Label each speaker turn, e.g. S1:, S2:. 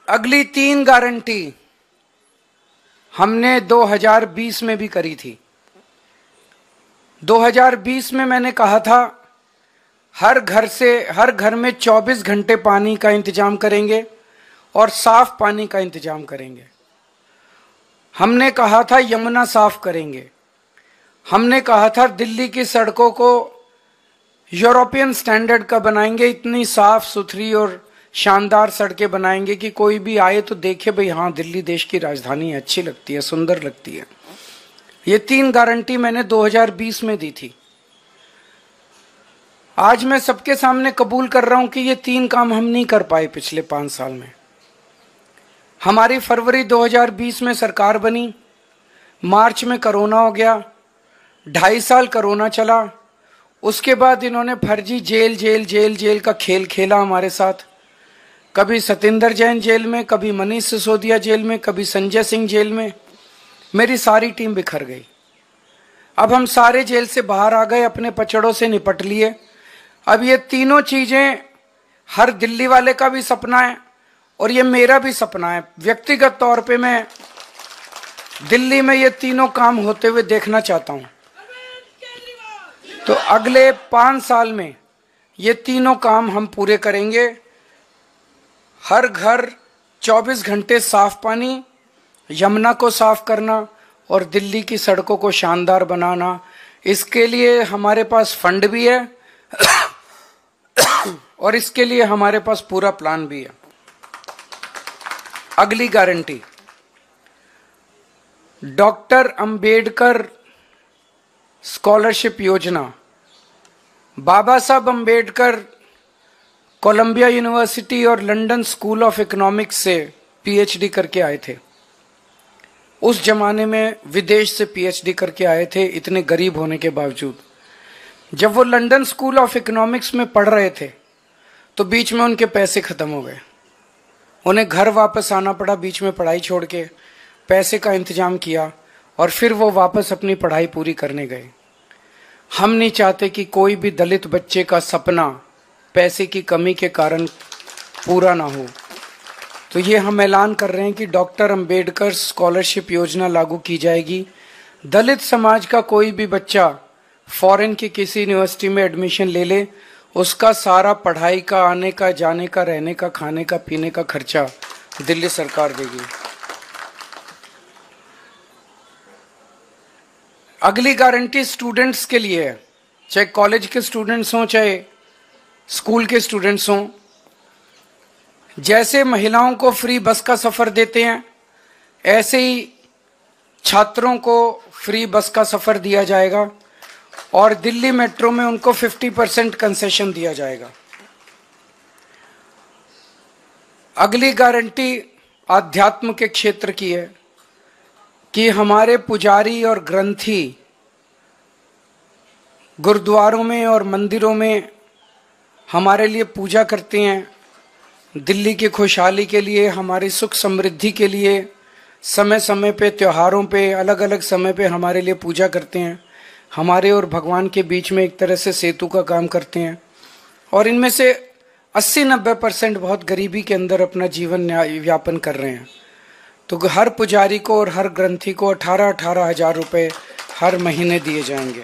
S1: अगली 3 गारंटी हमने 2020 में भी करी थी। 2020 में मैंने कहा था हर घर में 24 घंटे पानी का इंतजाम करेंगे और साफ पानी का इंतजाम करेंगे। हमने कहा था यमुना साफ करेंगे। हमने कहा था दिल्ली की सड़कों को यूरोपियन स्टैंडर्ड का बनाएंगे, इतनी साफ सुथरी और शानदार सड़कें बनाएंगे कि कोई भी आए तो देखे भाई हाँ दिल्ली देश की राजधानी है, अच्छी लगती है, सुंदर लगती है। ये 3 गारंटी मैंने 2020 में दी थी। आज मैं सबके सामने कबूल कर रहा हूं कि ये 3 काम हम नहीं कर पाए पिछले 5 साल में। हमारी फरवरी 2020 में सरकार बनी, मार्च में कोरोना हो गया, 2.5 साल कोरोना चला। उसके बाद इन्होंने फर्जी जेल का खेल खेला हमारे साथ। कभी सतेंद्र जैन जेल में, कभी मनीष सिसोदिया जेल में, कभी संजय सिंह जेल में। मेरी सारी टीम बिखर गई। अब हम सारे जेल से बाहर आ गए, अपने पचड़ों से निपट लिए। अब ये तीनों चीजें हर दिल्ली वाले का भी सपना है और ये मेरा भी सपना है। व्यक्तिगत तौर पे मैं दिल्ली में ये तीनों काम होते हुए देखना चाहता हूं। तो अगले 5 साल में ये तीनों काम हम पूरे करेंगे। हर घर 24 घंटे साफ पानी, यमुना को साफ करना और दिल्ली की सड़कों को शानदार बनाना। इसके लिए हमारे पास फंड भी है और इसके लिए हमारे पास पूरा प्लान भी है। अगली गारंटी, डॉक्टर अंबेडकर स्कॉलरशिप योजना। बाबा साहब अंबेडकर कोलंबिया यूनिवर्सिटी और लंदन स्कूल ऑफ इकोनॉमिक्स से पीएचडी करके आए थे। उस जमाने में विदेश से पीएचडी करके आए थे, इतने गरीब होने के बावजूद। जब वो लंदन स्कूल ऑफ इकोनॉमिक्स में पढ़ रहे थे तो बीच में उनके पैसे खत्म हो गए। उन्हें घर वापस आना पड़ा, बीच में पढ़ाई छोड़ के पैसे का इंतजाम किया और फिर वो वापस अपनी पढ़ाई पूरी करने गए। हम नहीं चाहते कि कोई भी दलित बच्चे का सपना पैसे की कमी के कारण पूरा ना हो। तो ये हम ऐलान कर रहे हैं कि डॉक्टर अंबेडकर स्कॉलरशिप योजना लागू की जाएगी। दलित समाज का कोई भी बच्चा फॉरेन की किसी यूनिवर्सिटी में एडमिशन ले ले, उसका सारा पढ़ाई का, आने का, जाने का, रहने का, खाने का, पीने का खर्चा दिल्ली सरकार देगी। अगली गारंटी स्टूडेंट्स के लिए है, चाहे कॉलेज के स्टूडेंट्स हों चाहे स्कूल के स्टूडेंट्स हों। जैसे महिलाओं को फ्री बस का सफर देते हैं, ऐसे ही छात्रों को फ्री बस का सफर दिया जाएगा और दिल्ली मेट्रो में उनको 50% कंसेशन दिया जाएगा। अगली गारंटी आध्यात्म के क्षेत्र की है कि हमारे पुजारी और ग्रंथी गुरुद्वारों में और मंदिरों में हमारे लिए पूजा करते हैं। दिल्ली की खुशहाली के लिए, हमारी सुख समृद्धि के लिए समय समय पे, त्योहारों पे, अलग अलग समय पे हमारे लिए पूजा करते हैं। हमारे और भगवान के बीच में एक तरह से सेतु का काम करते हैं। और इनमें से 80-90% बहुत गरीबी के अंदर अपना जीवन यापन कर रहे हैं। तो हर पुजारी को और हर ग्रंथी को 18-18 हज़ार रुपये हर महीने दिए जाएंगे।